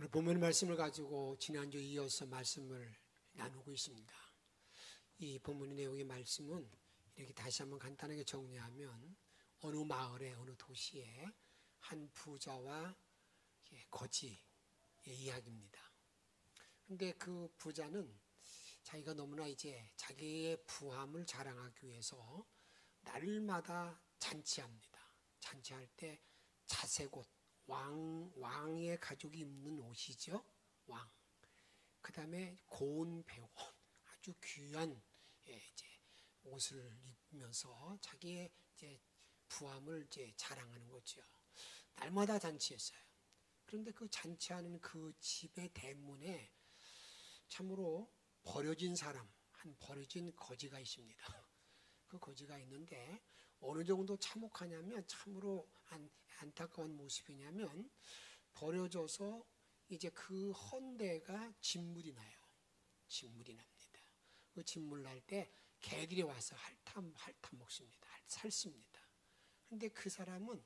오늘 본문 말씀을 가지고 지난주 이어서 말씀을 나누고 있습니다. 이 본문의 내용의 말씀은 이렇게 다시 한번 간단하게 정리하면 어느 마을에 어느 도시에 한 부자와 거지의 이야기입니다. 그런데 그 부자는 자기가 너무나 이제 자기의 부함을 자랑하기 위해서 날마다 잔치합니다. 잔치할 때 자색옷, 왕의 가족이 입는 옷이죠. 왕. 그 다음에 고운 배옷, 아주 귀한 이제 옷을 입으면서 자기의 이제 부함을 이제 자랑하는 거죠. 날마다 잔치했어요. 그런데 그 잔치하는 그 집의 대문에 참으로 버려진 사람, 한 버려진 거지가 있습니다. 그 거지가 있는데 어느 정도 참혹하냐면 참으로 안타까운 모습이냐면 버려져서 이제 그 헌데가 진물이 나요. 진물이 납니다. 그 진물 날 때 개들이 와서 핥아 먹습니다. 살습니다. 그런데 그 사람은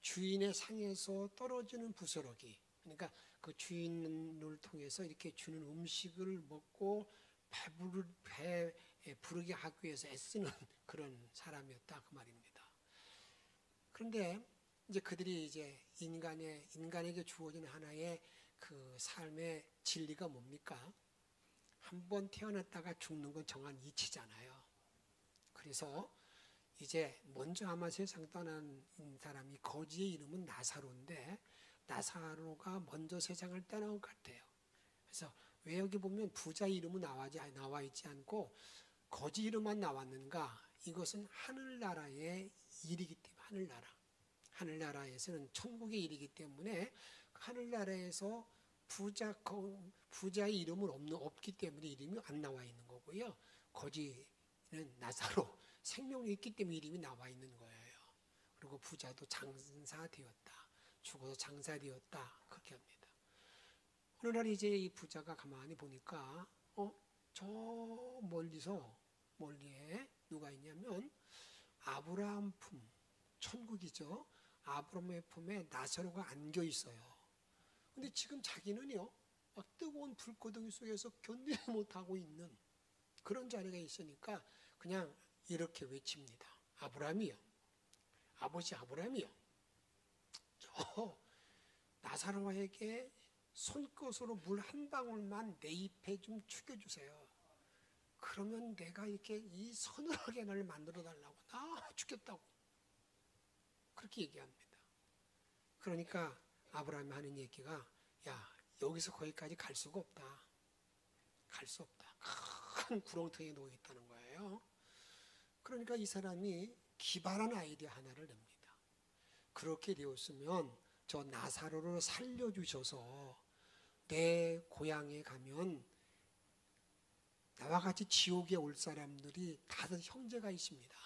주인의 상에서 떨어지는 부스러기, 그러니까 그 주인을 통해서 이렇게 주는 음식을 먹고 배 부르게 하기 위해서 애쓰는 그런 사람이었다 그 말입니다. 그런데 이제 그들이 이제 인간에게 주어진 하나의 그 삶의 진리가 뭡니까? 한번 태어났다가 죽는 건 정한 이치잖아요. 그래서 이제 먼저 아마 세상 떠난 사람이 거지의 이름은 나사로인데 나사로가 먼저 세상을 떠난 것 같아요. 그래서 왜 여기 보면 부자 이름은 나와 있지 않고 거지 이름만 나왔는가? 이것은 하늘나라의 일이기 때문에 하늘나라에서는 천국의 일이기 때문에 하늘나라에서 부자의 이름은 없기 때문에 이름이 안 나와 있는 거고요. 거지는 나사로 생명이 있기 때문에 이름이 나와 있는 거예요. 그리고 부자도 장사되었다. 죽어서 장사되었다. 그렇게 합니다. 어느 날 이제 이 부자가 가만히 보니까 저 멀리에 누가 있냐면 아브라함 품, 천국이죠. 아브라함의 품에 나사로가 안겨 있어요. 근데 지금 자기는요, 막 뜨거운 불고덩이 속에서 견디지 못하고 있는 그런 자리가 있으니까 그냥 이렇게 외칩니다. 아브라함이요. 아버지 아브라함이요. 저 나사로에게 손끝으로 물 한 방울만 내 입에 좀 죽여주세요. 그러면 내가 이렇게 이 서늘하게 나를 만들어 달라고 나 죽겠다고 그렇게 얘기합니다. 그러니까 아브라함이 하는 얘기가 야 여기서 거기까지 갈 수가 없다. 갈 수 없다. 큰 구렁텅이에 놓여 있다는 거예요. 그러니까 이 사람이 기발한 아이디어 하나를 냅니다. 그렇게 되었으면 저 나사로를 살려주셔서 내 고향에 가면 나와 같이 지옥에 올 사람들이 다들 형제가 있습니다.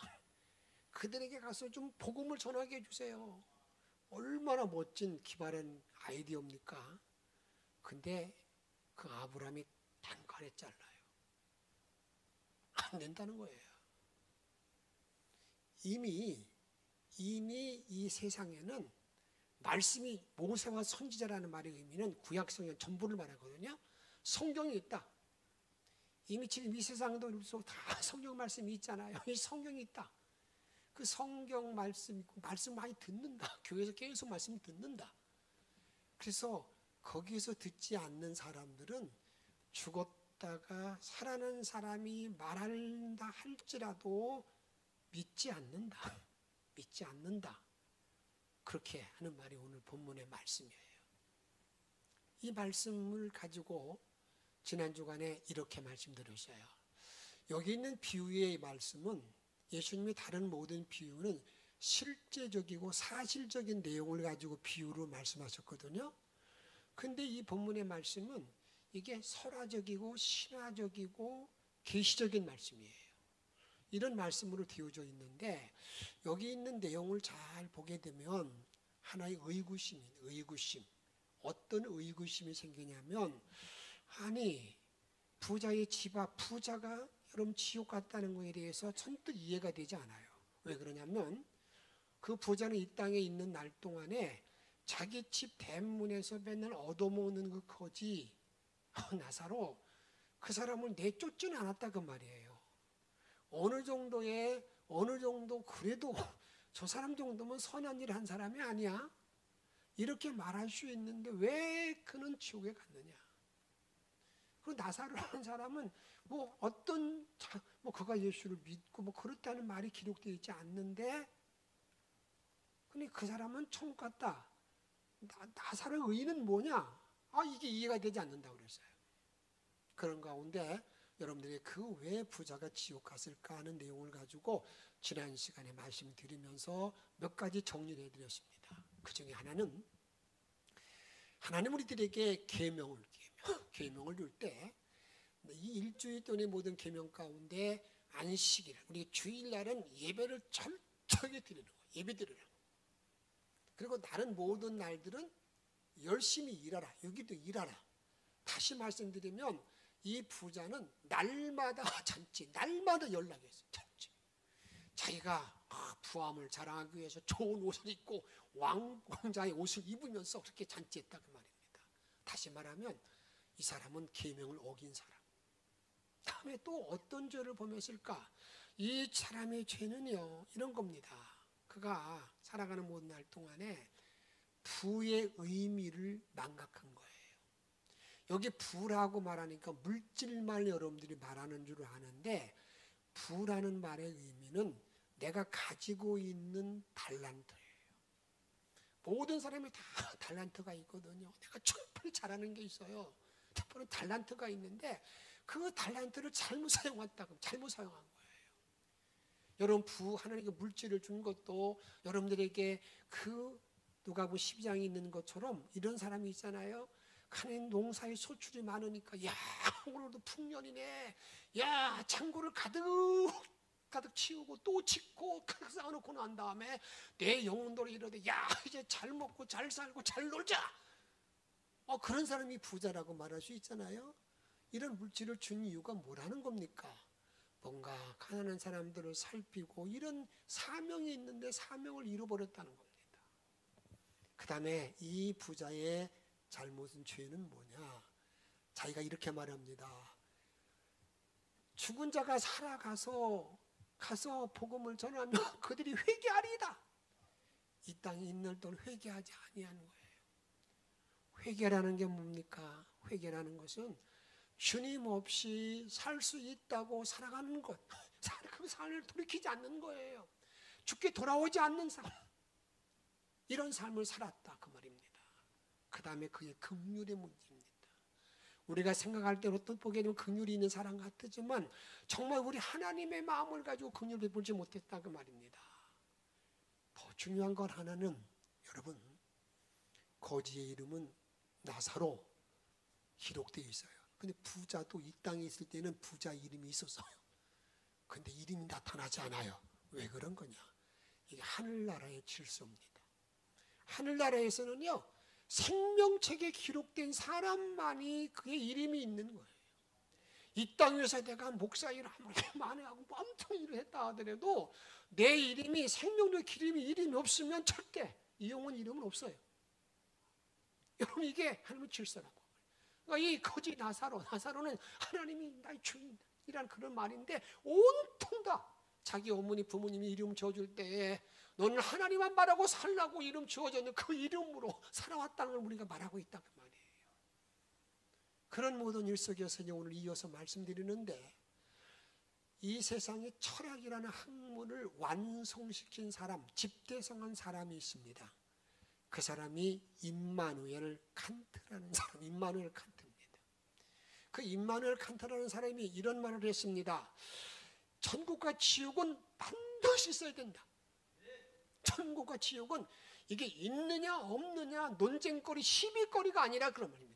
그들에게 가서 좀 복음을 전하게 해주세요. 얼마나 멋진 기발한 아이디어입니까? 근데 그 아브라함이 단칼에 잘라요. 안 된다는 거예요. 이미 이 세상에는 말씀이 모세와 선지자라는 말의 의미는 구약성경 전부를 말하거든요. 성경이 있다. 이미 지금 이 세상도 다 성경 말씀이 있잖아요. 이 성경이 있다. 그 성경 말씀 있고 말씀 많이 듣는다. 교회에서 계속 말씀 듣는다. 그래서 거기에서 듣지 않는 사람들은 죽었다가 살아난 사람이 말한다 할지라도 믿지 않는다. 믿지 않는다. 그렇게 하는 말이 오늘 본문의 말씀이에요. 이 말씀을 가지고 지난 주간에 이렇게 말씀드렸어요. 여기 있는 비유의 말씀은 예수님이 다른 모든 비유는 실제적이고 사실적인 내용을 가지고 비유로 말씀하셨거든요. 근데 이 본문의 말씀은 이게 설화적이고 신화적이고 계시적인 말씀이에요. 이런 말씀으로 되어져 있는데 여기 있는 내용을 잘 보게 되면 하나의 의구심. 어떤 의구심이 생기냐면 아니 부자의 집 앞 부자가 여러분 지옥 갔다는 거에 대해서 선뜻 이해가 되지 않아요. 왜 그러냐면 그 부자는 이 땅에 있는 날 동안에 자기 집 대문에서 맨날 얻어먹는 그 거지 나사로, 그 사람을 내쫓지는 않았다 그 말이에요. 어느 정도 그래도 저 사람 정도면 선한 일 한 사람이 아니야? 이렇게 말할 수 있는데 왜 그는 지옥에 갔느냐? 그 나사로라는 사람은 뭐 그가 예수를 믿고 뭐 그렇다는 말이 기록되어 있지 않는데, 근데 그 사람은 천국 갔다. 나사로의 의는 뭐냐? 이게 이해가 되지 않는다고 그랬어요. 그런 가운데 여러분들이 그 왜 부자가 지옥 갔을까 하는 내용을 가지고 지난 시간에 말씀드리면서 몇 가지 정리를 해드렸습니다. 그 중에 하나는 하나님 우리들에게 계명을 줄 때 이 일주일 동안의 모든 계명 가운데 안식일, 우리 주일날은 예배를 철저하게 드리는 거예요. 예배 드리라. 그리고 다른 모든 날들은 열심히 일하라. 여기도 일하라. 다시 말씀드리면 이 부자는 날마다 잔치, 날마다 연락했어요. 잔치. 자기가 부함을 자랑하기 위해서 좋은 옷을 입고 왕자의 옷을 입으면서 그렇게 잔치했다 그 말입니다. 다시 말하면 이 사람은 계명을 어긴 사람. 다음에 또 어떤 죄를 범했을까? 이 사람의 죄는요 이런 겁니다. 그가 살아가는 모든 날 동안에 부의 의미를 망각한 거예요. 여기 부라고 말하니까 물질만 여러분들이 말하는 줄 아는데, 부라는 말의 의미는 내가 가지고 있는 달란트예요. 모든 사람이 다 달란트가 있거든요. 내가 충분히 잘하는 게 있어요. 특별히 달란트가 있는데 그 달란트를 잘못 사용한 거예요. 여러분 하나님께 물질을 준 것도 여러분들에게 그 누가복음 12장에 있는 것처럼 이런 사람이 있잖아요. 하나님 농사에 소출이 많으니까 야 오늘도 풍년이네. 야 창고를 가득 치우고 또 짓고 가득 쌓아놓고 난 다음에 내 영혼들이 이러되 야 이제 잘 먹고 잘 살고 잘 놀자. 그런 사람이 부자라고 말할 수 있잖아요. 이런 물질을 준 이유가 뭐라는 겁니까? 뭔가 가난한 사람들을 살피고 이런 사명이 있는데 사명을 잃어버렸다는 겁니다. 그 다음에 이 부자의 잘못은 죄는 뭐냐? 자기가 이렇게 말합니다. 죽은 자가 살아가서 복음을 전하면 그들이 회개하리이다. 이 땅에 있는 동안 회개하지 아니하는 거예요. 회개라는 게 뭡니까? 회개라는 것은 주님 없이 살 수 있다고 살아가는 것, 그 삶을 돌이키지 않는 거예요. 죽게 돌아오지 않는 삶, 이런 삶을 살았다 그 말입니다. 그 다음에 그의 긍휼의 문제입니다. 우리가 생각할 때 어떤 보게 되면 긍휼이 있는 사람 같지만 정말 우리 하나님의 마음을 가지고 긍휼을 베풀지 못했다 그 말입니다. 더 중요한 건 하나는, 여러분, 거지의 이름은 나사로 기록되어 있어요. 근데 부자도 이 땅에 있을 때는 부자 이름이 있었어요. 근데 이름이 나타나지 않아요. 왜 그런 거냐? 이게 하늘나라의 질서입니다. 하늘나라에서는요 생명책에 기록된 사람만이 그의 이름이 있는 거예요. 이 땅에서 내가 목사 일을 아무리 많이 하고 엄청 일을 했다 하더라도 내 이름이 생명력 이름이 없으면 절대 이 영혼 이름은 없어요. 여러분 이게 하나님의 질서라고. 그러니까 이 거지 나사로는 하나님이 나의 주인이라는 그런 말인데 온통 다 자기 어머니 부모님이 이름 지어줄 때 너는 하나님만 말하고 살라고 이름 지어줬는데 그 이름으로 살아왔다는 걸 우리가 말하고 있다 그 말이에요. 그런 모든 일 속에서 오늘 이어서 말씀드리는데, 이 세상에 철학이라는 학문을 완성시킨 사람, 집대성한 사람이 있습니다. 그 사람이 임마누엘 칸트라는 사람, 임마누엘 칸트입니다. 그 임마누엘 칸트라는 사람이 이런 말을 했습니다. 천국과 지옥은 반드시 있어야 된다. 천국과 지옥은 이게 있느냐 없느냐 논쟁거리, 시비거리가 아니라 그런 말입니다.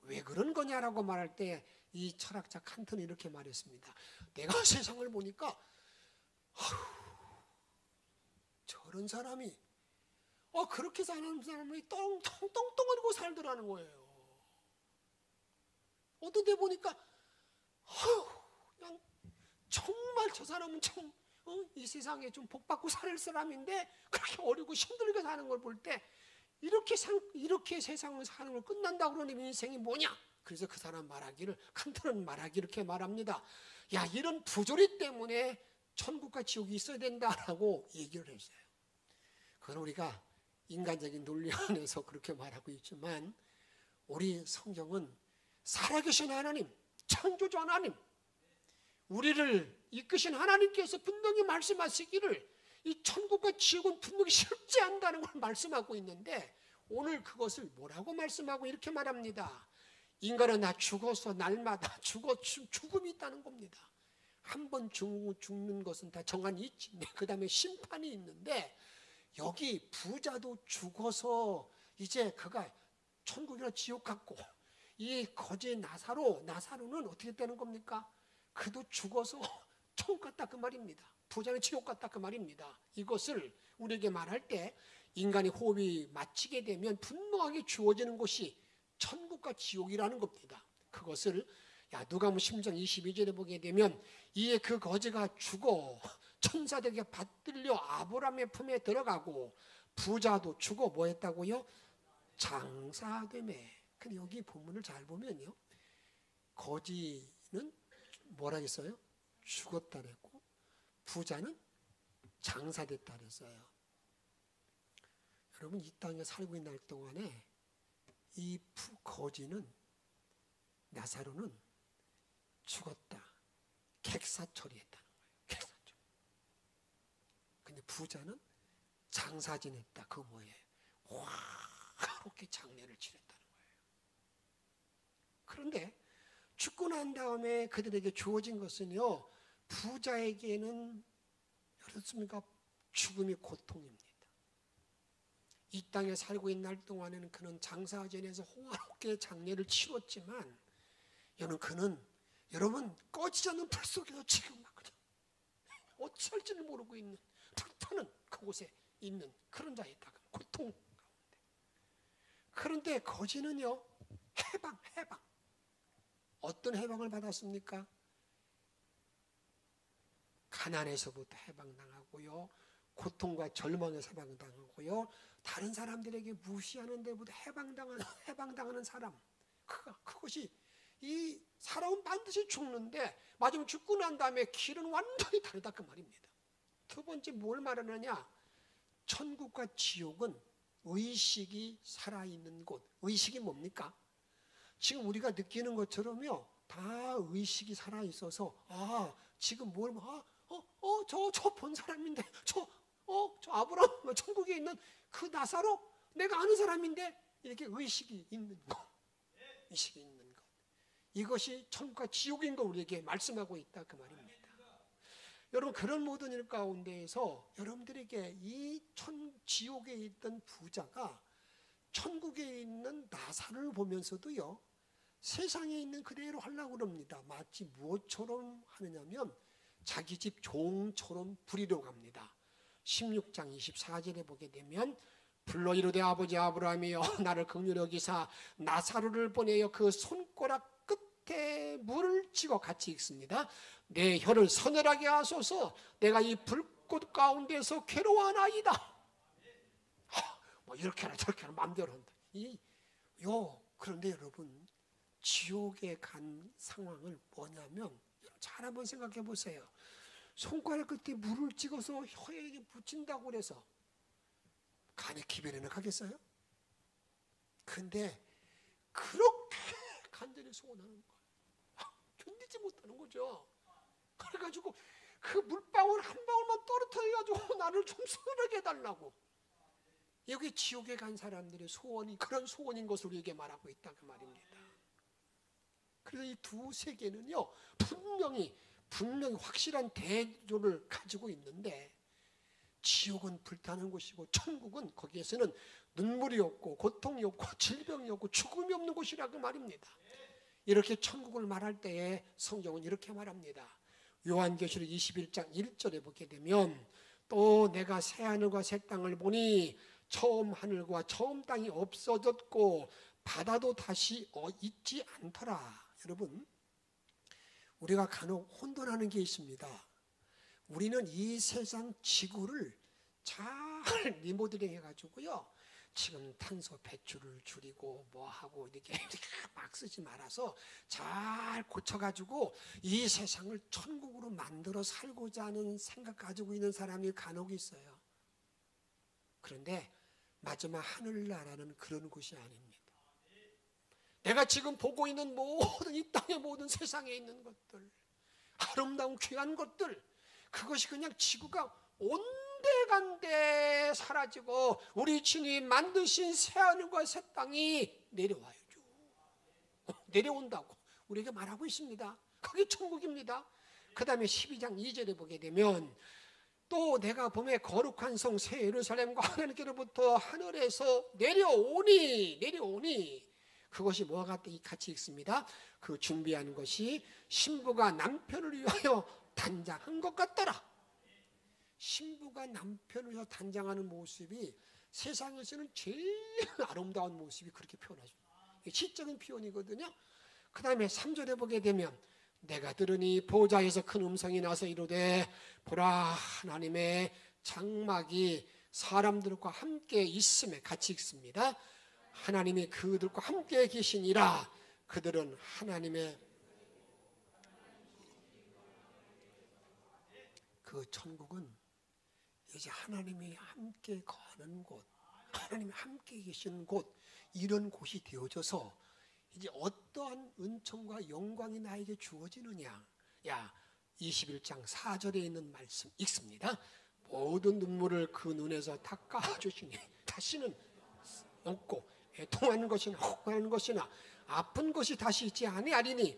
왜 그런 거냐라고 말할 때 이 철학자 칸트는 이렇게 말했습니다. 내가 세상을 보니까 저런 사람이 그렇게 사는 사람이 똥똥똥똥하고 살더라는 거예요. 어떤 데 보니까 그냥 정말 저 사람은 참 이 세상에 좀 복받고 살 사람인데 그렇게 어리고 힘들게 사는 걸 볼 때 이렇게 세상을 사는 걸 끝난다고 그러는 인생이 뭐냐? 그래서 그 사람 말하기를, 칸트는 말하기 이렇게 말합니다. 야, 이런 부조리 때문에 천국과 지옥이 있어야 된다라고 얘기를 했어요. 그건 우리가 인간적인 논리 안에서 그렇게 말하고 있지만, 우리 성경은 살아계신 하나님, 창조주 하나님, 우리를 이끄신 하나님께서 분명히 말씀하시기를 이 천국과 지옥은 분명히 실제한다는 걸 말씀하고 있는데, 오늘 그것을 뭐라고 말씀하고 이렇게 말합니다. 인간은 다 죽어서 날마다 죽음이 있다는 겁니다. 한 번 죽는 것은 다 정한이 있지. 그 다음에 심판이 있는데, 여기 부자도 죽어서 이제 그가 천국이나 지옥 같고, 이 거지 나사로는 어떻게 되는 겁니까? 그도 죽어서 천국 갔다 그 말입니다. 부자는 지옥 갔다 그 말입니다. 이것을 우리에게 말할 때 인간의 호흡이 마치게 되면 분명하게 주어지는 곳이 천국과 지옥이라는 겁니다. 그것을 누가복음 10장 22절에 보게 되면, 이에 그 거지가 죽어 천사들에게 받들려 아브라함의 품에 들어가고, 부자도 죽어 뭐 했다고요? 장사되매. 근데 여기 본문을 잘 보면요, 거지는 뭐라 했어요? 죽었다 그랬고, 부자는 장사됐다 그랬어요. 여러분, 이 땅에 살고 있는 날 동안에 이 거지는, 나사로는 죽었다, 객사 처리했다는 거예요. 객사 처리. 근데 부자는 장사 지냈다. 그거 뭐예요? 화롭게 장례를 치렀다는 거예요. 그런데 죽고 난 다음에 그들에게 주어진 것은요, 부자에게는 그렇습니까? 죽음이 고통입니다. 이 땅에 살고 있는 날 동안에는 그는 장사 지내서 호화롭게 장례를 치렀지만, 여러분 꺼지지 않는 불 속에서 지금 막 그냥 어찌할지를 모르고 있는, 불타는 그곳에 있는 그런 자이다. 고통 가운데. 그런데 거지는요, 해방. 어떤 해방을 받았습니까? 가난에서부터 해방당하고요, 고통과 절망에서 해방당하고요, 다른 사람들에게 무시하는 데부터 해방당하는 사람. 그것이, 이 사람은 반드시 죽는데 마지막 죽고 난 다음에 길은 완전히 다르다 그 말입니다. 두 번째 뭘 말하느냐? 천국과 지옥은 의식이 살아있는 곳. 의식이 뭡니까? 지금 우리가 느끼는 것처럼요, 다 의식이 살아있어서, 지금 저 본 사람인데, 저 아브라함, 천국에 있는 그 나사로, 내가 아는 사람인데, 이렇게 의식이 있는 것. 의식이 있는 것. 이것이 천국과 지옥인 걸 우리에게 말씀하고 있다 그 말입니다. 여러분, 그런 모든 일 가운데에서 여러분들에게 이 지옥에 있던 부자가 천국에 있는 나사로를 보면서도요, 세상에 있는 그대로 하려고 합니다. 마치 무엇처럼 하느냐면 자기 집 종처럼 부리려고 합니다. 16장 24절에 보게 되면, 불러 이르되 아버지 아브라함이여, 나를 긍휼히 여기사 나사로를 보내어 그 손가락 끝에 물을 찍어, 같이 읽습니다. 내 혀를 서늘하게 하소서, 내가 이 불꽃 가운데서 괴로워하나이다. 뭐 이렇게 하나 저렇게 하나 마음대로 한다. 그런데 여러분, 지옥에 간 상황을 뭐냐면, 잘 한번 생각해 보세요. 손가락 끝에 물을 찍어서 혀에 붙인다고 그래서 간에 기별에는 가겠어요? 근데 그렇게 간절히 소원하는 거예요. 견디지 못하는 거죠. 그래가지고 그 물방울 한 방울만 떨어뜨려가지고 나를 좀 서늘하게 해달라고. 여기 지옥에 간 사람들의 소원이 그런 소원인 것을 우리에게 말하고 있다 그 말입니다. 그래서 이 두 세계는요, 분명히 확실한 대조를 가지고 있는데, 지옥은 불타는 곳이고 천국은 거기에서는 눈물이 없고 고통이 없고 질병이 없고 죽음이 없는 곳이라고 말입니다. 이렇게 천국을 말할 때에 성경은 이렇게 말합니다. 요한계시록 21장 1절에 보게 되면, 또 내가 새 하늘과 새 땅을 보니 처음 하늘과 처음 땅이 없어졌고 바다도 다시 있지 않더라. 여러분, 우리가 간혹 혼돈하는 게 있습니다. 우리는 이 세상 지구를 잘 리모델링 해가지고요, 지금 탄소 배출을 줄이고 뭐하고 이렇게 막 쓰지 말아서 잘 고쳐가지고 이 세상을 천국으로 만들어 살고자 하는 생각 가지고 있는 사람이 간혹 있어요. 그런데 마지막 하늘나라는 그런 곳이 아닙니다. 내가 지금 보고 있는 모든 이 땅의 모든 세상에 있는 것들, 아름다운 귀한 것들, 그것이 그냥 지구가 온데간데 사라지고 우리 주님 만드신 새하늘과 새 땅이 내려와야죠. 내려온다고 우리에게 말하고 있습니다. 그게 천국입니다. 그 다음에 12장 2절에 보게 되면 또 내가 봄에 거룩한 성 새 예루살렘과 하나님께로부터 하늘에서 내려오니 그것이 뭐가 같이 읽습니다. 그 준비한 것이 신부가 남편을 위하여 단장한 것 같더라. 신부가 남편을 위하여 단장하는 모습이 세상에서는 제일 아름다운 모습이 그렇게 표현하죠. 시적인 표현이거든요. 그 다음에 3절에 보게 되면 내가 들으니 보좌에서 큰 음성이 나서 이르되 보라 하나님의 장막이 사람들과 함께 있음에 같이 읽습니다. 하나님이 그들과 함께 계시니라. 그들은 하나님의 그 천국은 이제 하나님이 함께 거하는 곳, 하나님이 함께 계시는 곳, 이런 곳이 되어져서 이제 어떠한 은총과 영광이 나에게 주어지느냐. 21장 4절에 있는 말씀 읽습니다. 모든 눈물을 그 눈에서 닦아주시니 다시는 없고 애통하는 것이나 혹하는 것이나 아픈 것이 다시 있지 아니하리니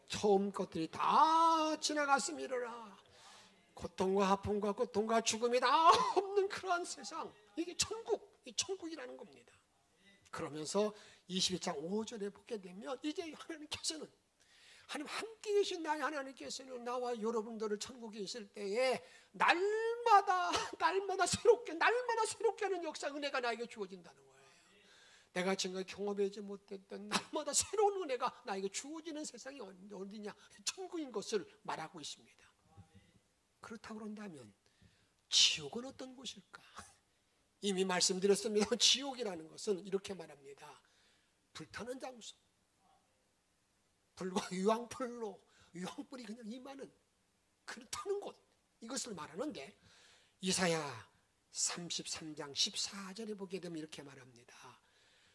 처음 것들이 다 지나갔음이로라. 고통과 아픔과 고통과 죽음이 다 없는 그러한 세상, 이게 천국, 이 천국이라는 겁니다. 그러면서 21장 5절에 보게 되면 이제 하나님께서는 하나님 함께 계신 나의 하나님께서는 나와 여러분들을 천국에 있을 때에 날마다 새롭게 하는 역사 은혜가 나에게 주어진다는 거예요. 내가 지금까지 경험하지 못했던 날마다 새로운 은혜가 나에게 주어지는 세상이 어디냐? 천국인 것을 말하고 있습니다. 그렇다고 그런다면 지옥은 어떤 곳일까? 이미 말씀드렸습니다. 지옥이라는 것은 이렇게 말합니다. 불타는 장소, 불과 유황불이 그냥 임하는 그렇다는 곳, 이것을 말하는데 이사야 33장 14절에 보게 되면 이렇게 말합니다.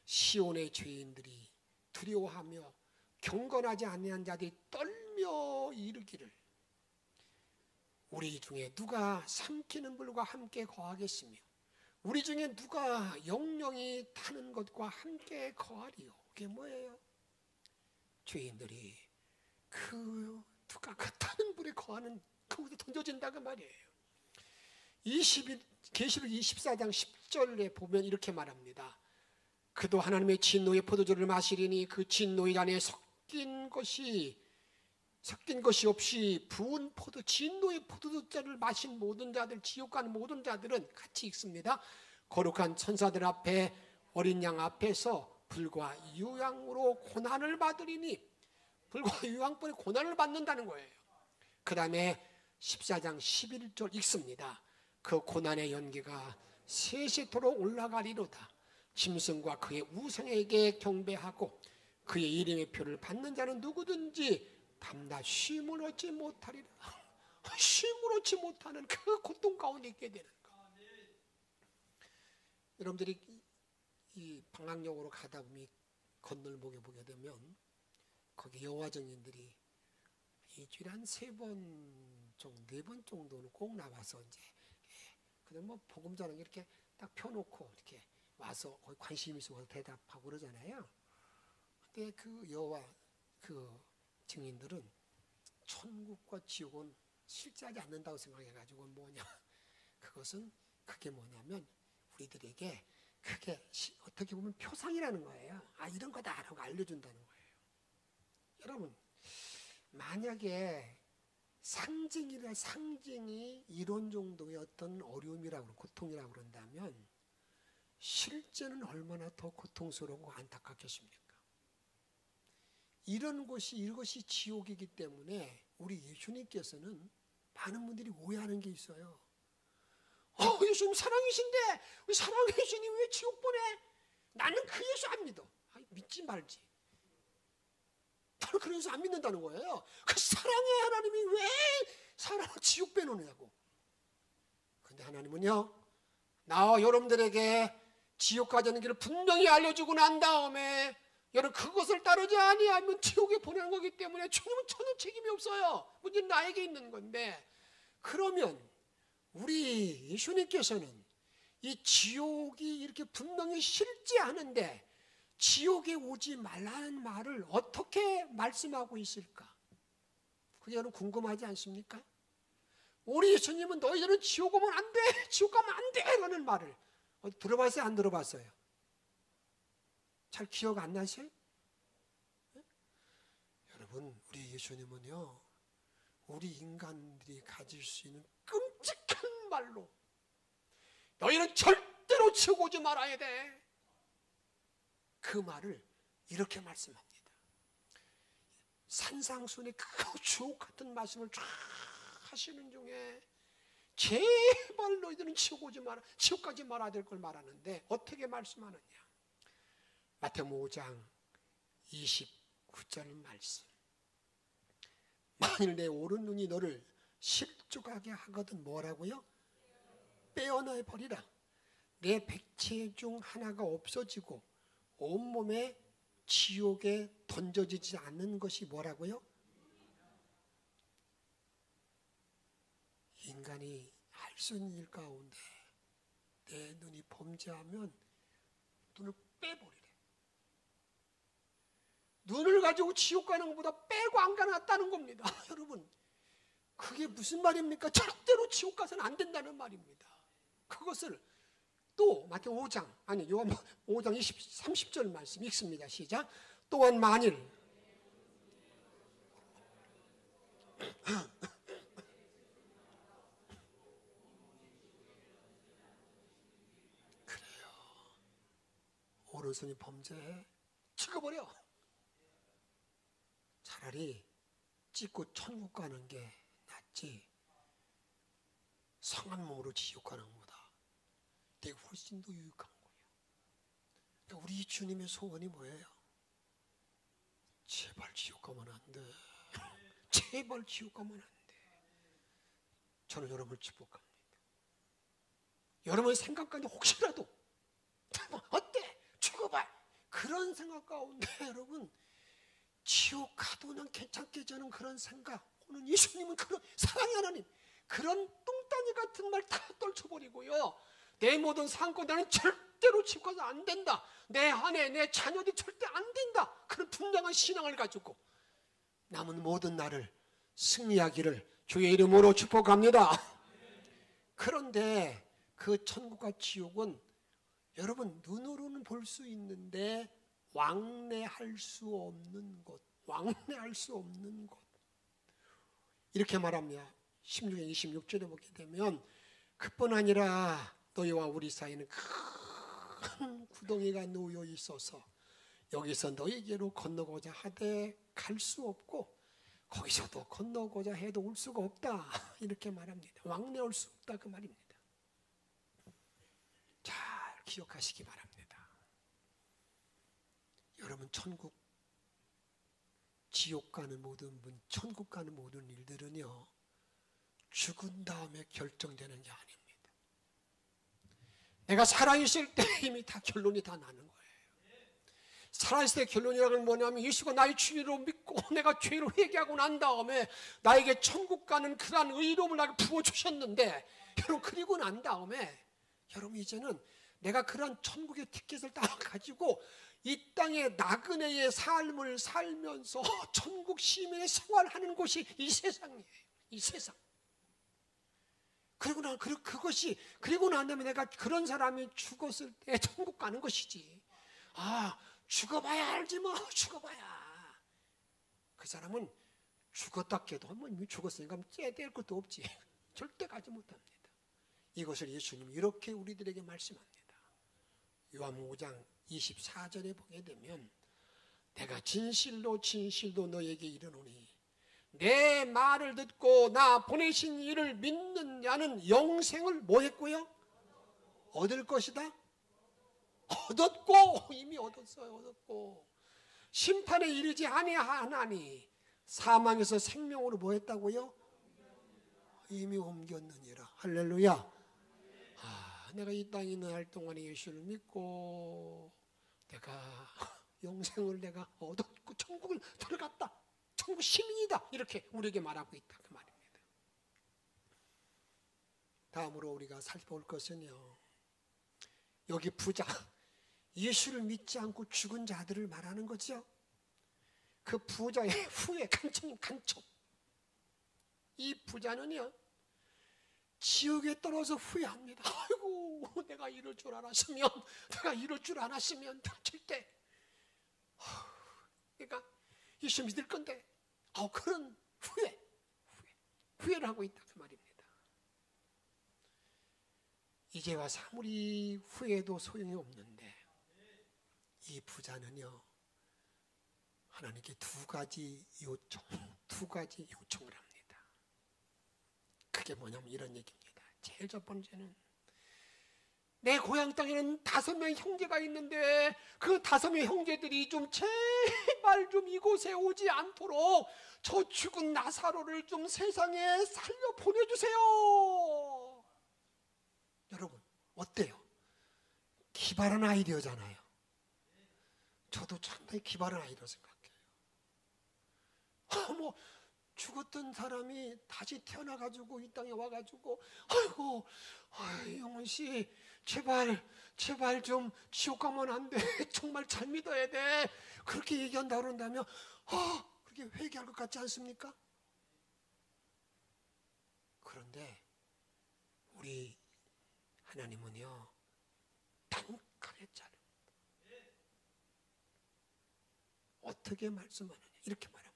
시온의 죄인들이 두려워하며 경건하지 아니한 자들이 떨며 이르기를 우리 중에 누가 삼키는 불과 함께 거하겠으며 우리 중에 누가 영영이 타는 것과 함께 거하리요. 그게 뭐예요? 죄인들이 그 누가 그 타는 불에 거하는 그곳에 던져진다고 말이에요. 계시록 24장 10절에 보면 이렇게 말합니다. 그도 하나님의 진노의 포도주를 마시리니 그 진노의 잔에 섞인 것이 없이 부은 진노의 포도주를 마신 모든 자들, 지옥 가는 모든 자들은 같이 읽습니다. 거룩한 천사들 앞에 어린 양 앞에서 불과 유황으로 고난을 받으리니, 불과 유황불에 고난을 받는다는 거예요. 그 다음에 14장 11절 읽습니다. 그 고난의 연기가 세세토록 올라가리로다. 짐승과 그의 우상에게 경배하고 그의 이름의 표를 받는 자는 누구든지 밤낮 쉼을 얻지 못하리라. 쉼을 얻지 못하는 그 고통 가운데 있게 되는 거. 여러분들이 이 방학역으로 가다 보면 건널목에 보게 되면 거기 여호와 증인들이 일주일에 한 3번 정도, 4번 정도는 꼭 나와서 이제 그다음 뭐 복음 전하는 게 이렇게 딱 펴놓고 이렇게 와서 거기 관심 있어서 대답하고 그러잖아요. 근데 그 여호와 그 증인들은 천국과 지옥은 실제하지 않는다고 생각해가지고 뭐냐, 그게 뭐냐면 우리들에게 그게 어떻게 보면 표상이라는 거예요. 이런 거다라고 알려준다는 거예요. 여러분, 만약에 상징이 이런 정도의 어떤 어려움이라고 고통이라고 그런다면 실제는 얼마나 더 고통스러우고 안타깝겠습니까? 이것이 지옥이기 때문에 우리 예수님께서는 많은 분들이 오해하는 게 있어요. 예수님 사랑이신데 왜 사랑이시니 왜 지옥 보내? 나는 그 예수 안 믿어. 믿지 말지. 나는 그런 예수 안 믿는다는 거예요. 그 사랑의 하나님이 왜 사람을 지옥 빼놓느냐고. 근데 하나님은요, 나와 여러분들에게 지옥 가자는 길을 분명히 알려주고 난 다음에 여러분 그것을 따르지 아니하면 지옥에 보내는 거기 때문에 주님은 전혀 책임이 없어요. 문제는 나에게 있는 건데, 그러면 우리 예수님께서는 이 지옥이 이렇게 분명히 싫지 않은데 지옥에 오지 말라는 말을 어떻게 말씀하고 있을까? 그게 여러분 궁금하지 않습니까? 우리 예수님은 너희들은 지옥 오면 안 돼, 지옥 가면 안 돼 라는 말을 들어봤어요? 안 들어봤어요? 잘 기억 안 나세요? 네? 여러분, 우리 예수님은요, 우리 인간들이 가질 수 있는 끔찍한 말로 너희는 절대로 지옥 오지 말아야 돼, 그 말을 이렇게 말씀합니다. 산상수훈의 그 주옥 같은 말씀을 쫙 하시는 중에 제발 너희들은 지옥 오지 마라, 지옥 가지 말아야 될 걸 말하는데 어떻게 말씀하느냐? 마태복음 5장 29절 말씀. 만일 내 오른 눈이 너를 실족하게 하거든 뭐라고요? 빼어내 버리라. 내 백체 중 하나가 없어지고 온몸에 지옥에 던져지지 않는 것이 뭐라고요? 인간이 할 수 있는 일 가운데 내 눈이 범죄하면 눈을 빼버리래. 눈을 가지고 지옥 가는 것보다 빼고 안 가놨다는 겁니다. 여러분, 그게 무슨 말입니까? 절대로 지옥 가서는 안 된다는 말입니다. 그것을 또 마태복음 5장, 아니 요한 5장 30절 말씀 읽습니다. 시작. 또한 만일 그래요. 오른손이 범죄해 찍어버려. 차라리 찍고 천국 가는 게 낫지 성한 몸으로 지옥 가는 것보다 되게 훨씬 더 유익한 거예요. 그러니까 우리 주님의 소원이 뭐예요? 제발 지옥 가면 안 돼. 제발 지옥 가면 안 돼. 저는 여러분을 축복합니다. 여러분의 생각 가운데 혹시라도 어때? 죽어봐. 그런 생각 가운데 여러분 지옥 가도 난 괜찮게 저는 그런 생각, 오늘 예수님은 그런 사랑의 하나님, 그런 뚱따니 같은 말 다 떨쳐버리고요, 내 모든 상고 나는 절대로 지옥 가서 안 된다, 내 아내 내 자녀들이 절대 안 된다, 그런 분명한 신앙을 가지고 남은 모든 날을 승리하기를 주의 이름으로 축복합니다. 그런데 그 천국과 지옥은 여러분 눈으로는 볼 수 있는데 왕래할 수 없는 곳, 왕래할 수 없는 곳. 이렇게 말합니다. 16장 26절에 보게 되면 그뿐 아니라 너희와 우리 사이에는 큰 구덩이가 놓여 있어서 여기서 너희에게로 건너고자 하되 갈 수 없고 거기서도 건너고자 해도 올 수가 없다, 이렇게 말합니다. 왕래할 수 없다, 그 말입니다. 잘 기억하시기 바랍니다. 여러분, 천국, 지옥 가는 모든 분, 천국 가는 모든 일들은요, 죽은 다음에 결정되는 게 아닙니다. 내가 살아있을 때 이미 다 결론이 다 나는 거예요. 살아있을 때 결론이라는 건 뭐냐면 예수가 나의 주로 믿고 내가 죄를 회개하고 난 다음에 나에게 천국 가는 그러한 의로움을 나에게 부어주셨는데, 여러분 그리고 난 다음에 여러분 이제는 내가 그런 천국의 티켓을 딱 가지고 이 땅의 나그네의 삶을 살면서 천국 시민의 생활하는 곳이 이 세상이에요. 이 세상. 그리고 그리고 난 다음에 내가 그런 사람이 죽었을 때 천국 가는 것이지. 죽어봐야 알지 뭐. 죽어봐야. 그 사람은 죽었다 깨도 한번 죽었으니까 떼될 것도 없지. 절대 가지 못합니다. 이것을 예수님이 이렇게 우리들에게 말씀합니다. 요한복음 5장 24절에 보게 되면 내가 진실로 진실로 너에게 이르노니 내 말을 듣고 나 보내신 이를 믿는 자는 영생을 뭐 했고요? 얻을 것이다. 얻었고, 이미 얻었어요. 얻었고 심판에 이르지 아니하나니 사망에서 생명으로 뭐 했다고요? 이미 옮겼느니라. 할렐루야. 내가 이 땅에 있는 할 동안에 예수를 믿고 내가 영생을 내가 얻었고 천국을 들어갔다, 천국 시민이다, 이렇게 우리에게 말하고 있다 그 말입니다. 다음으로 우리가 살펴볼 것은요, 여기 부자, 예수를 믿지 않고 죽은 자들을 말하는 거죠. 그 부자의 후회, 간청. 이 부자는요, 지옥에 떨어져 후회합니다. 아이고, 내가 이럴 줄 알았으면, 절대 그러니까 예수 믿을 건데, 그런 후회를 하고 있다 그 말입니다. 이제와 사물이 후회도 소용이 없는데, 이 부자는요, 하나님께 두 가지 요청을 합니다. 그게 뭐냐면 이런 얘기입니다. 제일 첫 번째는, 내 고향 땅에는 5명 형제가 있는데 그 5명 형제들이 좀 제발 좀 이곳에 오지 않도록 저 죽은 나사로를 좀 세상에 살려 보내주세요. 여러분 어때요? 기발한 아이디어잖아요. 저도 상당히 기발한 아이디어 생각해요. 죽었던 사람이 다시 태어나가지고 이 땅에 와가지고, 아이고, 영훈씨 제발 좀 지옥 가면 안 돼. 정말 잘 믿어야 돼. 그렇게 얘기한다 그런다면 그렇게 회개할 것 같지 않습니까? 그런데 우리 하나님은요, 단칼에 자릅니다. 어떻게 말씀하느냐 이렇게 말합니다.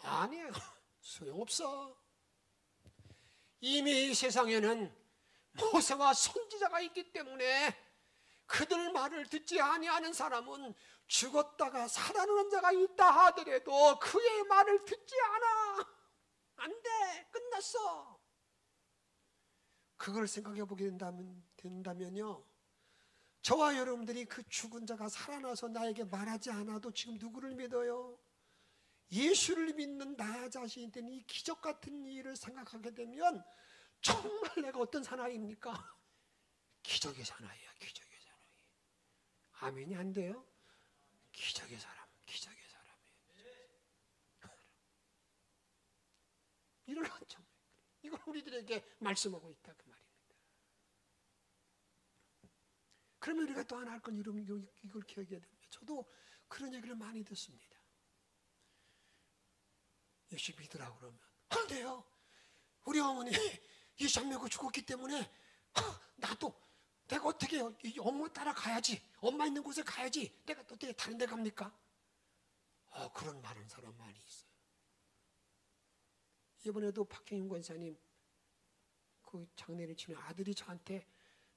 아니에요. 소용없어. 이미 이 세상에는 모세와 선지자가 있기 때문에 그들 말을 듣지 아니하는 사람은 죽었다가 살아나는 자가 있다 하더라도 그의 말을 듣지 않아. 안 돼. 끝났어. 그걸 생각해 보게 된다면요, 저와 여러분들이 그 죽은 자가 살아나서 나에게 말하지 않아도 지금 누구를 믿어요? 예수를 믿는 나 자신이 된 이 기적 같은 일을 생각하게 되면 정말 내가 어떤 사나이입니까? 기적의 사나이야. 기적의 사나이. 아멘이 안 돼요? 기적의 사람이에요. 이걸 이걸 우리들에게 말씀하고 있다 그 말입니다. 그러면 우리가 또 하나 할 건 이걸 기억해야 됩니다. 저도 그런 얘기를 많이 듣습니다. 예수 믿으라고 그러면 안 돼요. 우리 어머니 예수 안 믿고 죽었기 때문에 내가 어떻게 해요? 엄마 따라가야지. 엄마 있는 곳에 가야지. 내가 어떻게 다른 데 갑니까? 그런 말하는 사람 많이 있어요. 이번에도 박형윤 권사님 그 장례를 치는 아들이 저한테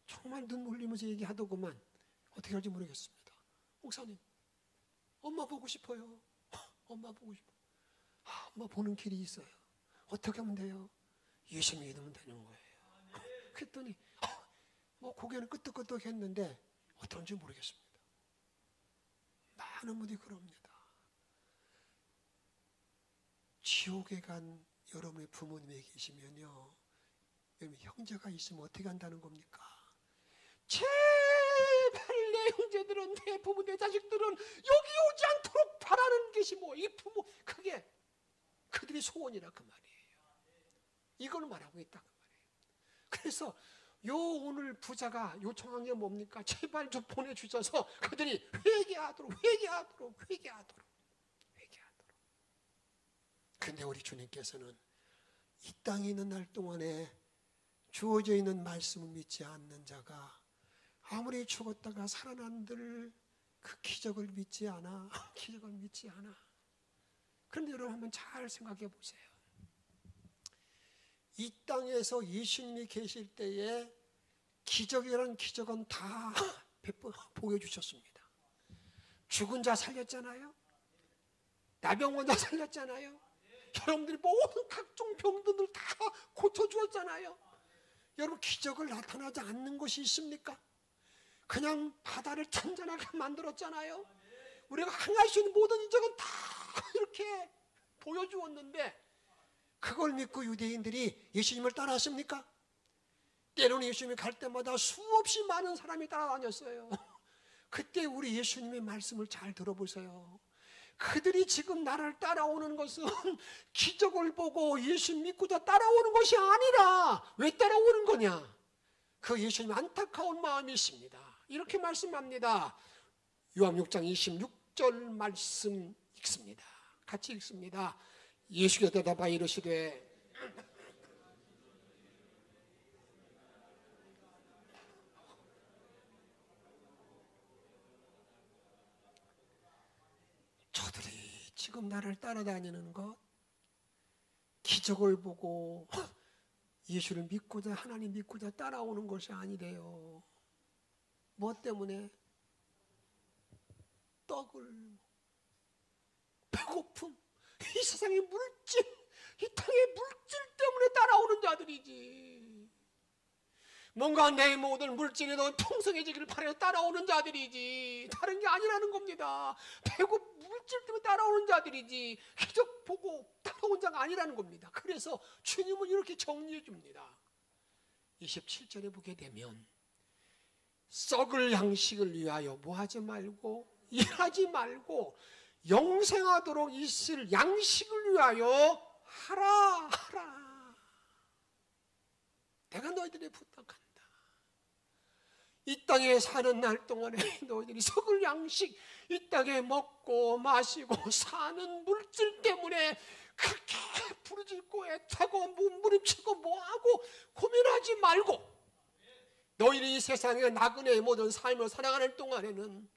정말 눈 흘리면서 얘기하더구만. 어떻게 할지 모르겠습니다. 목사님, 엄마 보고 싶어요. 엄마 보고 싶어요. 엄마 보는 길이 있어요. 어떻게 하면 돼요? 예수 믿으면 되는 거예요. 그랬더니 고개는 끄덕끄덕 했는데 어떤지 모르겠습니다. 많은 분들이 그럽니다. 지옥에 간 여러분의 부모님이 계시면요, 여러분 형제가 있으면 어떻게 한다는 겁니까? 제발 내 형제들은, 내 부모, 내 자식들은 여기 오지 않도록 바라는 것이 이 부모, 그게 그들의 소원이라 그 말이에요. 이걸 말하고 있다 그 말이에요. 그래서 오늘 부자가 요청한 게 뭡니까? 제발 좀 보내주셔서 그들이 회개하도록. 근데 우리 주님께서는 이 땅에 있는 날 동안에 주어져 있는 말씀을 믿지 않는 자가 아무리 죽었다가 살아난들 그 기적을 믿지 않아. 그런데 여러분 한번 잘 생각해 보세요. 이 땅에서 예수님이 계실 때에 기적이라는 기적은 다 보여주셨습니다. 죽은 자 살렸잖아요. 나병 환자 살렸잖아요. 여러분들이 모든 각종 병들을 다 고쳐주었잖아요. 여러분, 기적을 나타나지 않는 것이 있습니까? 그냥 바다를 잔잔하게 만들었잖아요. 우리가 행할 수 있는 모든 이적은 다 이렇게 보여주었는데, 그걸 믿고 유대인들이 예수님을 따랐습니까? 때로는 예수님이 갈 때마다 수없이 많은 사람이 따라다녔어요. 그때 우리 예수님의 말씀을 잘 들어보세요. 그들이 지금 나를 따라오는 것은 기적을 보고 예수 믿고자 따라오는 것이 아니라 왜 따라오는 거냐? 그 예수님 안타까운 마음이 있습니다. 이렇게 말씀합니다. 요한 6장 26절 말씀 읽습니다. 같이 읽습니다. 예수께서 대답하여 이르시되 저들이 지금 나를 따라다니는 것, 기적을 보고 예수를 믿고자, 하나님 믿고자 따라오는 것이 아니래요. 뭐 때문에? 떡을, 배고픔, 이 세상의 물질, 이 땅의 물질 때문에 따라오는 자들이지. 뭔가 내 모든 물질이 더 풍성해지기를 바라며 따라오는 자들이지, 다른 게 아니라는 겁니다. 물질 때문에 따라오는 자들이지, 기적 보고 따라온 자가 아니라는 겁니다. 그래서 주님은 이렇게 정리해 줍니다. 27절에 보게 되면 썩을 양식을 위하여 뭐하지 말고 일하지 말고 영생하도록 있을 양식을 위하여 하라. 내가 너희들의 부탁한다. 이 땅에 사는 날 동안에 너희들이 썩을 양식, 이 땅에 먹고 마시고 사는 물질 때문에 그렇게 부르짖고 애타고 몸부림치고 뭐하고 고민하지 말고, 너희들이 이 세상의 나그네의 모든 삶을 살아가는 동안에는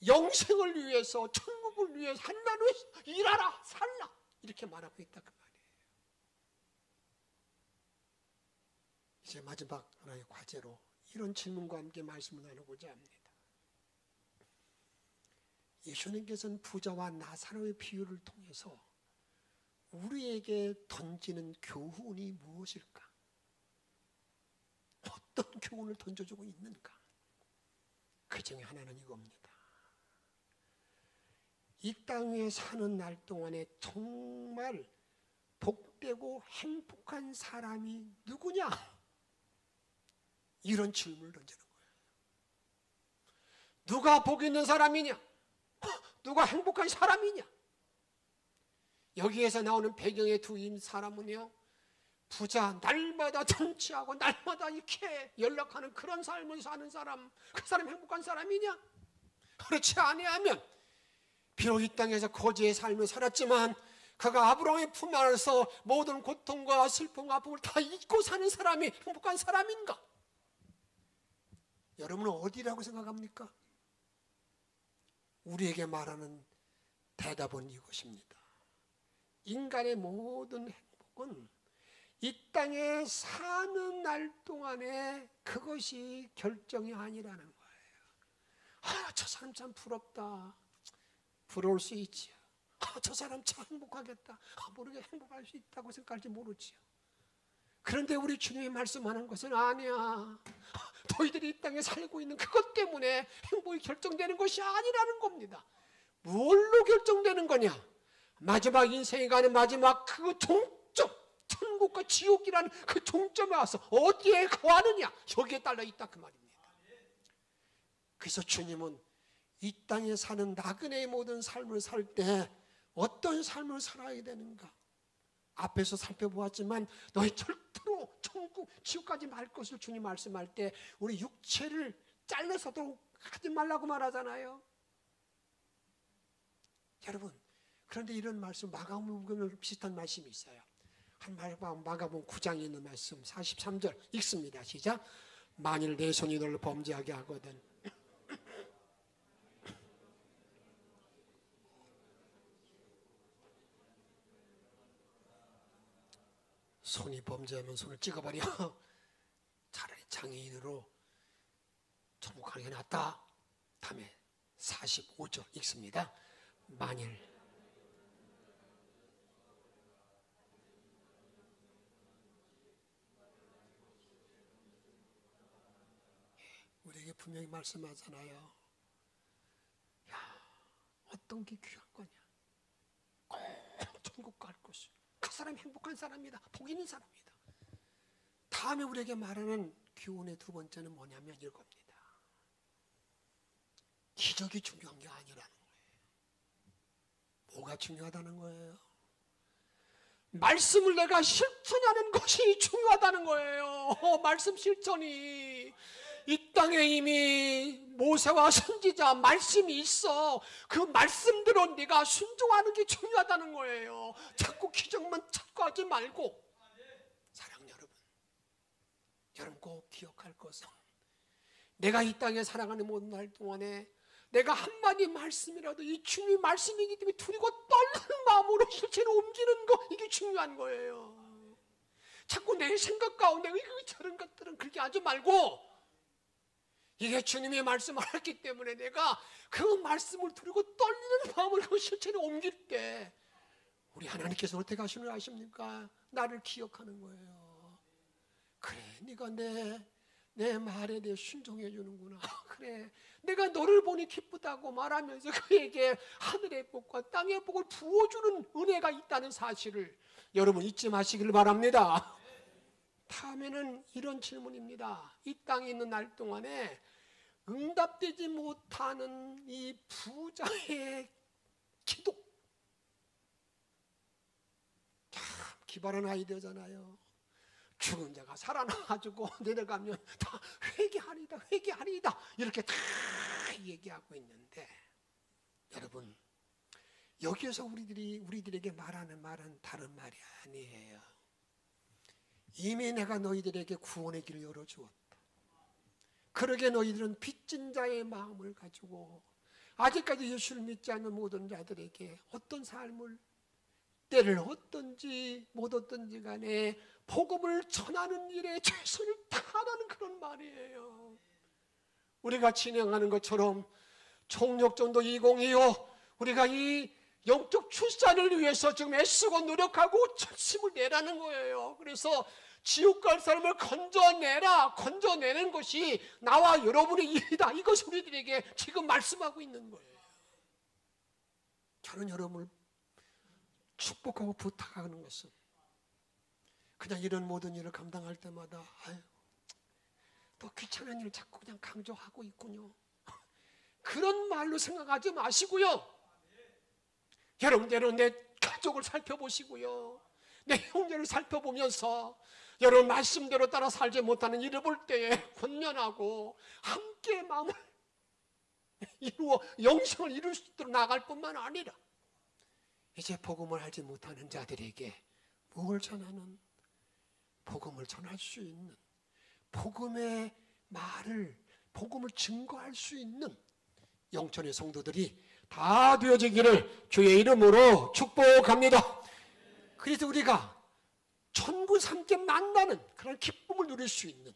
영생을 위해서, 천국을 위해서, 한나를 위해서 일하라, 살라, 이렇게 말하고 있다 그 말이에요. 이제 마지막 하나의 과제로 이런 질문과 함께 말씀을 나누고자 합니다. 예수님께서는 부자와 나사로의 비유를 통해서 우리에게 던지는 교훈이 무엇일까? 어떤 교훈을 던져주고 있는가? 그 중에 하나는 이겁니다. 이 땅 위에 사는 날 동안에 정말 복되고 행복한 사람이 누구냐? 이런 질문을 던지는 거예요. 누가 복 있는 사람이냐? 누가 행복한 사람이냐? 여기에서 나오는 배경의 두 사람은요, 부자, 날마다 정치하고 날마다 이렇게 연락하는 그런 삶을 사는 사람, 그 사람 행복한 사람이냐? 그렇지 아니하면 비록 이 땅에서 거지의 삶을 살았지만 그가 아브라함의 품 안에서 모든 고통과 슬픔과 아픔을 다 잊고 사는 사람이 행복한 사람인가? 여러분은 어디라고 생각합니까? 우리에게 말하는 대답은 이것입니다. 인간의 모든 행복은 이 땅에 사는 날 동안에 그것이 결정이 아니라는 거예요. 저 사람 참 부럽다. 부러울 수 있지요. 저 사람 참 행복하겠다. 모르게 행복할 수 있다고 생각할지 모르지요. 그런데 우리 주님이 말씀하는 것은 아니야. 너희들이 이 땅에 살고 있는 그것 때문에 행복이 결정되는 것이 아니라는 겁니다. 뭘로 결정되는 거냐? 마지막 인생에 가는 마지막 그 종점, 천국과 지옥이라는 그 종점에 와서 어디에 거하느냐, 여기에 달려 있다 그 말입니다. 그래서 주님은 이 땅에 사는 나그네의 모든 삶을 살 때 어떤 삶을 살아야 되는가? 앞에서 살펴보았지만 너희 절대로 천국, 지옥까지 말 것을 주님 말씀할 때 우리 육체를 잘라서도 하지 말라고 말하잖아요. 여러분, 그런데 이런 말씀, 마가복음에 비슷한 말씀이 있어요. 마가복음 9장에 있는 말씀 43절 읽습니다. 시작. 만일 내 손이 너를 범죄하게 하거든 손이 범죄하면 손을 찍어버려. 차라리 장애인으로 천국 가는 게 낫다. 다음에 45절 읽습니다. 만일 우리에게 분명히 말씀하잖아요. 야, 어떤 게 귀한 거냐? 꼭 천국 갈 것이. 그 사람이 행복한 사람이다. 복 있는 사람이다. 다음에 우리에게 말하는 교훈의 두 번째는 뭐냐면 이겁니다. 기적이 중요한 게 아니라는 거예요. 뭐가 중요하다는 거예요? 말씀을 내가 실천하는 것이 중요하다는 거예요. 말씀 실천이. 이 땅에 이미 모세와 선지자 말씀이 있어. 그 말씀대로 네가 순종하는 게 중요하다는 거예요. 자꾸 기적만 찾고 하지 말고. 사랑 여러분 꼭 기억할 것은 내가 이 땅에 살아가는 모든 날 동안에 내가 한마디 말씀이라도 이 주님의 말씀이기 때문에 두리고 떨리는 마음으로 실체로 옮기는 거, 이게 중요한 거예요. 자꾸 내 생각 가운데 저런 것들은 그렇게 하지 말고, 이게 주님의 말씀을 알기 때문에 내가 그 말씀을 두리고 떨리는 마음으로 그 실체로 옮길 때 우리 하나님께서 어떻게 하시는 줄 아십니까? 나를 기억하는 거예요. 그래, 네가 내 말에 대해 순종해 주는구나. 그래, 내가 너를 보니 기쁘다고 말하면서 그에게 하늘의 복과 땅의 복을 부어주는 은혜가 있다는 사실을 여러분 잊지 마시길 바랍니다. 다음에는 이런 질문입니다. 이 땅에 있는 날 동안에 응답되지 못하는 이 부자의 기도, 참 기발한 아이디어잖아요. 죽은 자가 살아나가지고 내려가면 다 회개하리이다 이렇게 다 얘기하고 있는데, 여러분 여기에서 우리들에게 말하는 말은 다른 말이 아니에요. 이미 내가 너희들에게 구원의 길을 열어주었다. 그러게 너희들은 빚진 자의 마음을 가지고 아직까지 예수를 믿지 않는 모든 자들에게 어떤 삶을, 때를 얻든지 못 얻든지 간에 복음을 전하는 일에 최선을 다하는 그런 말이에요. 우리가 진행하는 것처럼 총력전도 2025, 우리가 이 영적 출산을 위해서 지금 애쓰고 노력하고 결심을 내라는 거예요. 그래서 지옥 갈 사람을 건져내는 것이 나와 여러분의 일이다. 이것을 우리들에게 지금 말씀하고 있는 거예요. 저는 여러분을 축복하고 부탁하는 것은 그냥 이런 모든 일을 감당할 때마다 또 귀찮은 일을 자꾸 그냥 강조하고 있군요. 그런 말로 생각하지 마시고요. 여러분들은 내 가족을 살펴보시고요. 내 형제를 살펴보면서 여러분 말씀대로 따라 살지 못하는 일을 볼 때에 권면하고 함께 마음을 이루어 영생을 이룰 수 있도록 나아갈 뿐만 아니라 이제 복음을 알지 못하는 자들에게 무엇을 전하는, 복음을 전할 수 있는, 복음의 말을, 복음을 증거할 수 있는 영천의 성도들이 다 되어지기를 주의 이름으로 축복합니다. 그래서 우리가 천국 함께 만나는 그런 기쁨을 누릴 수 있는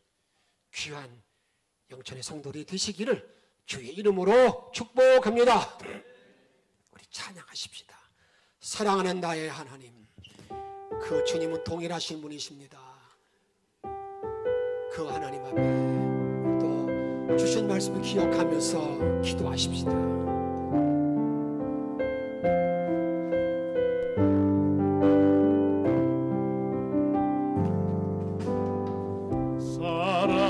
귀한 영천의 성도들이 되시기를 주의 이름으로 축복합니다. 우리 찬양하십시다. 사랑하는 나의 하나님, 그 주님은 동일하신 분이십니다. 그 하나님 앞에 또 주신 말씀을 기억하면서 기도하십시다.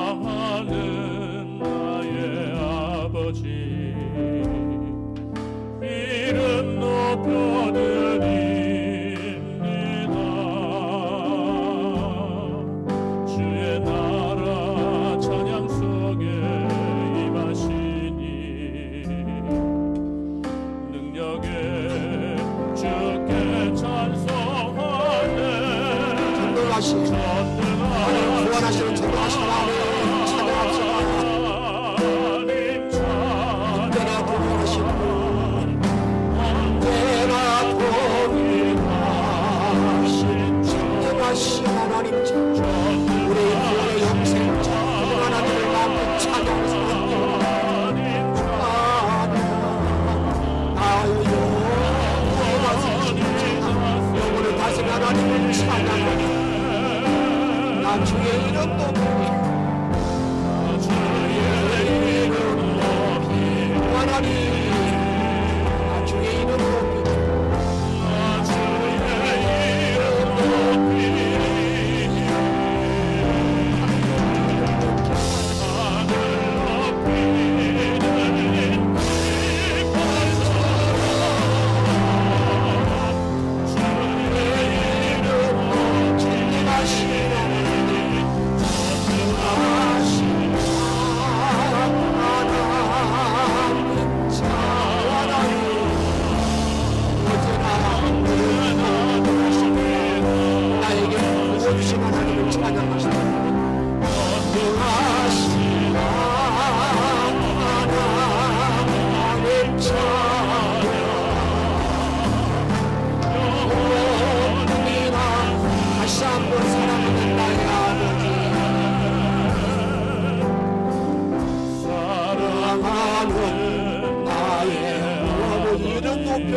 사랑하는 나의 아버지, 이름 높여드립니다. 주의 나라 찬양 속에 임하시니 능력에 주께 찬송하네. 구원하시는 전능하신 하나님 찬양합시다. 언제나 동일하신 분, 언제나 동일하신 전능하신 하나님, 우리 구원의 영생 전능 하나님을 마음껏 찬양합니다. 영원을 다스리는 하나님을 찬양합니다. 주의 이름도 주의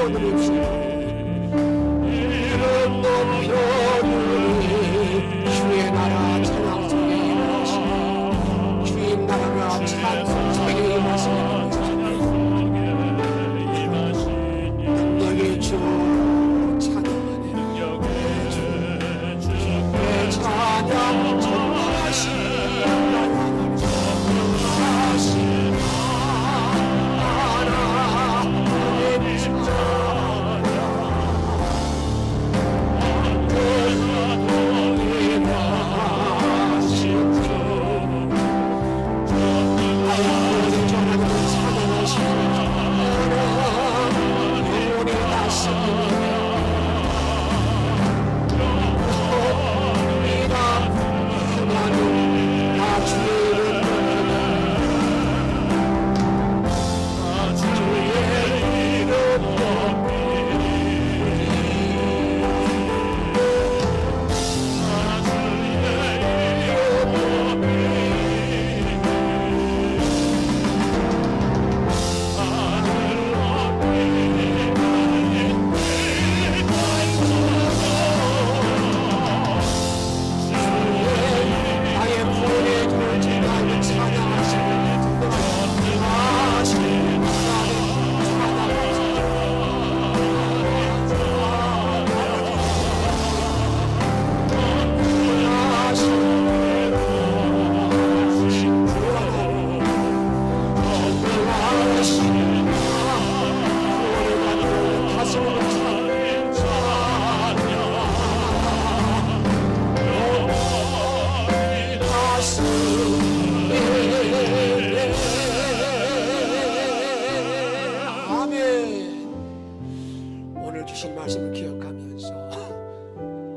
높여드립시다. 이름 높여드리니 주의 나라 찬양 속에 임하시니 주의 나라가 찬송 속에 임하시니 능력의 주 찬양하네. 주의 찬양 전하시니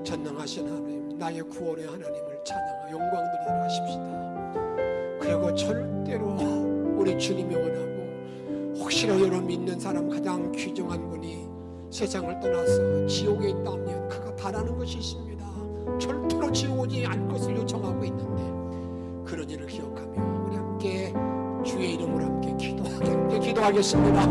전능하신 하나님, 나의 구원의 하나님을 찬양하여 영광 드리도록 하십시다. 그리고 절대로 우리 주님이 원하고, 혹시나 여러분 믿는 사람 가장 귀중한 분이 세상을 떠나서 지옥에 있다면 그가 바라는 것이 있습니다. 절대로 지옥 오지 않을 것을 요청하고 있는데, 그런 일을 기억하며 우리 함께 주의 이름으로 함께 기도하겠습니다.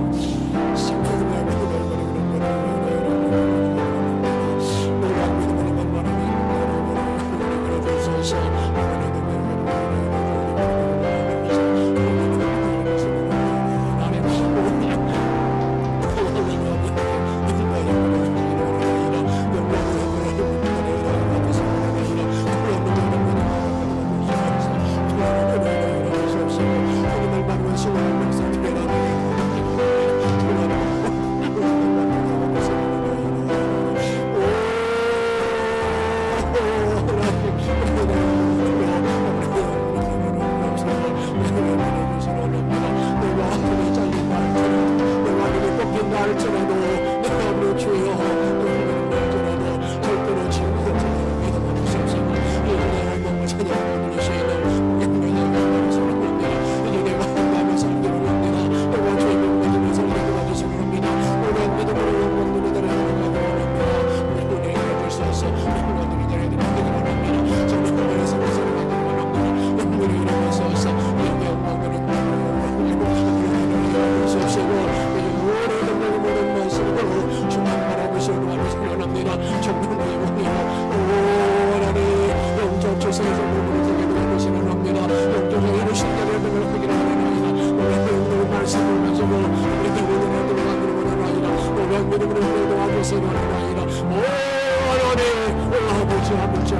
아버지